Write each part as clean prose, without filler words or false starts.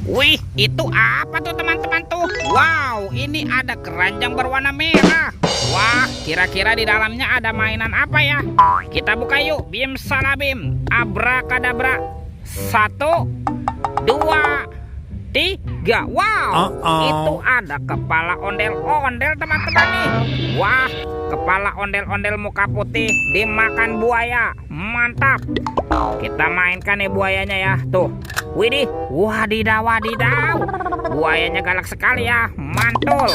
Wih, itu apa tuh teman-teman tuh? Wow, ini ada keranjang berwarna merah. Wah, kira-kira di dalamnya ada mainan apa ya? Kita buka yuk. Bim salabim, abrakadabra. 1, 2, 3. Wow, itu ada kepala ondel-ondel teman-teman nih. Wah, kepala ondel-ondel muka putih dimakan buaya. Mantap. Kita mainkan nih buayanya ya. Tuh. Widih, wadidaw wadidaw. Buayanya galak sekali ya. Mantul.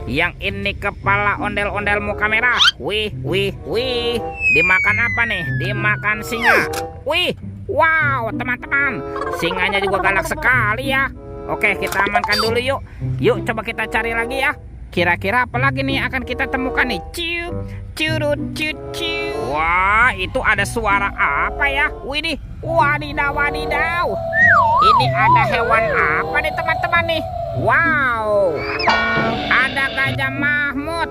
Yang ini kepala ondel-ondel muka merah. Wih, wih, wih. Dimakan apa nih? Dimakan singa. Wih. Wow, teman-teman, singanya juga galak sekali ya. Oke, kita amankan dulu yuk. Yuk, coba kita cari lagi ya. Kira-kira apa lagi nih akan kita temukan nih? Ciu, curut, ciu, ciu. Wah, itu ada suara apa ya? Widih, wadidaw, wadidaw. Ini ada hewan apa nih teman-teman nih? Wow, ada gajah Mahmud.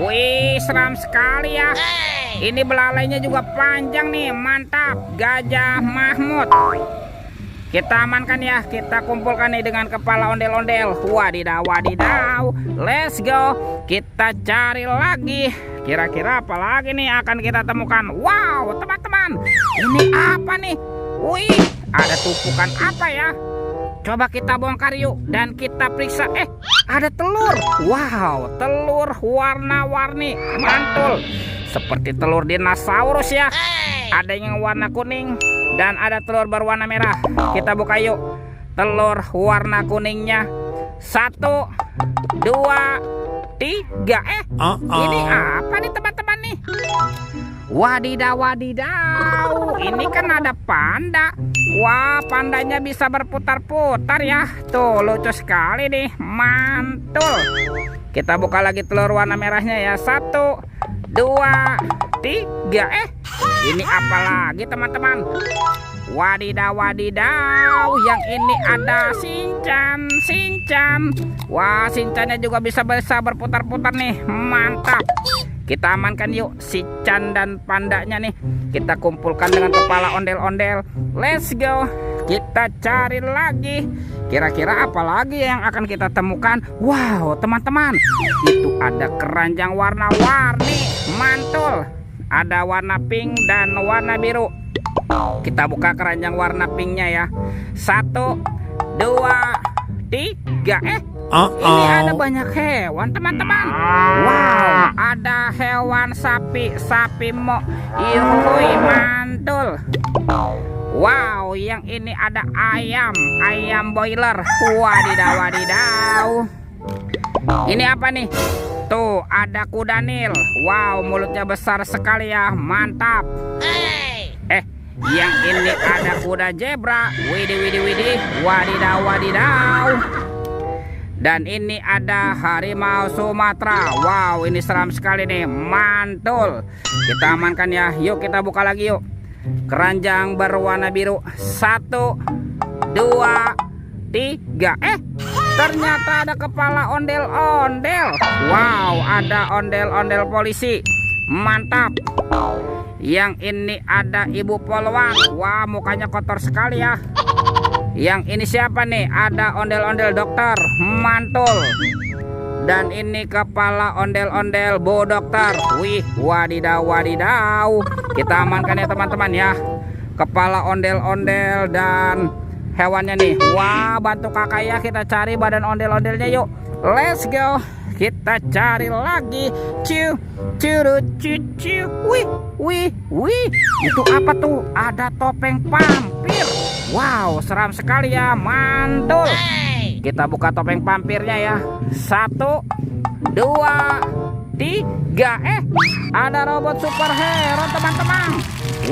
Wih, seram sekali ya. Ini belalainya juga panjang nih, mantap. Gajah Mahmud. Kita amankan ya, kita kumpulkan nih dengan kepala ondel-ondel. Wadidaw, wadidaw. Let's go. Kita cari lagi. Kira-kira apa lagi nih akan kita temukan? Wow, teman-teman. Ini apa nih? Wih, ada tumpukan apa ya? Coba kita bongkar yuk dan kita periksa. Ada telur. Wow, telur warna-warni. Mantul. Seperti telur dinosaurus ya. Ada yang warna kuning dan ada telur berwarna merah. Kita buka yuk. Telur warna kuningnya. 1, 2, 3. Ini apa nih teman-teman nih? Wadidaw, wadidaw. Ini kan ada panda. Wah, pandanya bisa berputar-putar ya. Tuh, lucu sekali nih. Mantul. Kita buka lagi telur warna merahnya ya. 1, 2, 3. Ini apa lagi teman-teman? Wadidaw, wadidaw. Yang ini ada Shinchan, Shinchan. Wah, Shinchannya juga bisa berputar-putar nih. Mantap. Kita amankan yuk Shinchan dan pandanya nih. Kita kumpulkan dengan kepala ondel-ondel. Let's go. Kita cari lagi. Kira-kira apa lagi yang akan kita temukan? Wow, teman-teman, itu ada keranjang warna-warni. Mantul. Ada warna pink dan warna biru. Kita buka keranjang warna pinknya ya. 1, 2, 3. Ini ada banyak hewan teman-teman. Wow, ada hewan sapi, sapi mo. Yuhui, mantul. Wow, yang ini ada ayam, ayam boiler. Wadidaw, wadidaw. Ini apa nih? Tuh, ada kuda Nil. Wow, mulutnya besar sekali ya. Mantap. Yang ini ada kuda zebra. Widih, widih, widih. Wadidaw, wadidaw. Dan ini ada harimau Sumatera. Wow, ini seram sekali nih. Mantul. Kita amankan ya. Yuk kita buka lagi yuk. Keranjang berwarna biru. 1, 2, 3. Ternyata ada kepala ondel-ondel. Wow, ada ondel-ondel polisi. Mantap. Yang ini ada ibu polwan. Wah, mukanya kotor sekali ya. Yang ini siapa nih? Ada ondel-ondel dokter. Mantul. Dan ini kepala ondel-ondel bu dokter. Wih, wadidaw, wadidaw. Kita amankan ya teman-teman ya. Kepala ondel-ondel dan hewannya nih. Wah, bantu kakak ya, kita cari badan ondel-ondelnya yuk. Let's go. Kita cari lagi. Ciu, curut, ciu, ciu. Wih, wih, wih. Itu apa tuh? Ada topeng vampir. Wow, seram sekali ya. Mantul. Kita buka topeng vampirnya ya. 1, 2, 3. Ada robot superhero teman-teman.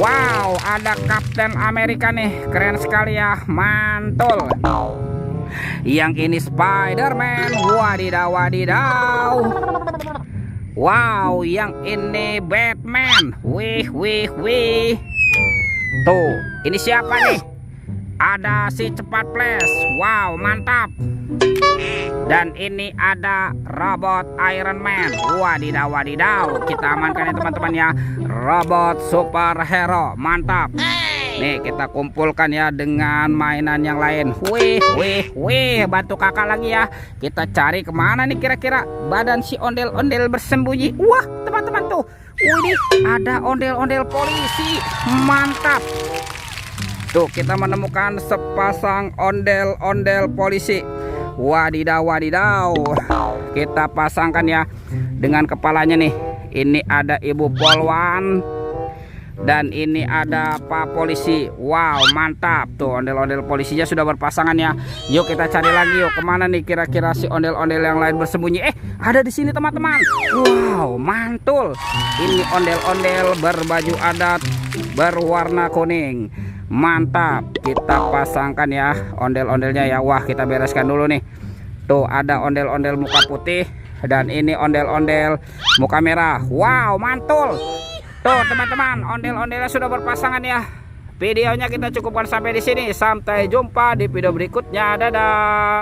Wow, ada Kapten Amerika nih. Keren sekali ya. Mantul. Yang ini Spider-Man. Wadidaw, wadidaw. Wow, yang ini Batman. Wih, wih, wih. Tuh, ini siapa nih? Ada si cepat flash. Wow, mantap. Dan ini ada robot Iron Man. Wadidaw, wadidaw. Kita amankan ya teman-teman ya. Robot superhero. Mantap. Nih kita kumpulkan ya dengan mainan yang lain. Wih, bantu kakak lagi ya. Kita cari kemana nih kira-kira badan si ondel-ondel bersembunyi. Wah teman-teman tuh, wih, ada ondel-ondel polisi. Mantap. Tuh kita menemukan sepasang ondel-ondel polisi. Wadidaw, wadidaw. Kita pasangkan ya dengan kepalanya nih. Ini ada Ibu Polwan dan ini ada Pak Polisi. Wow, mantap. Tuh ondel-ondel polisinya sudah berpasangan ya. Yuk kita cari lagi yuk. Kemana nih kira-kira si ondel-ondel yang lain bersembunyi? Ada di sini teman-teman. Wow, mantul. Ini ondel-ondel berbaju adat berwarna kuning. Mantap. Kita pasangkan ya ondel-ondelnya ya. Wah, kita bereskan dulu nih. Tuh ada ondel-ondel muka putih dan ini ondel-ondel muka merah. Wow, mantul. Tuh teman-teman, ondel-ondelnya sudah berpasangan ya. Videonya kita cukupkan sampai di sini. Sampai jumpa di video berikutnya. Dadah.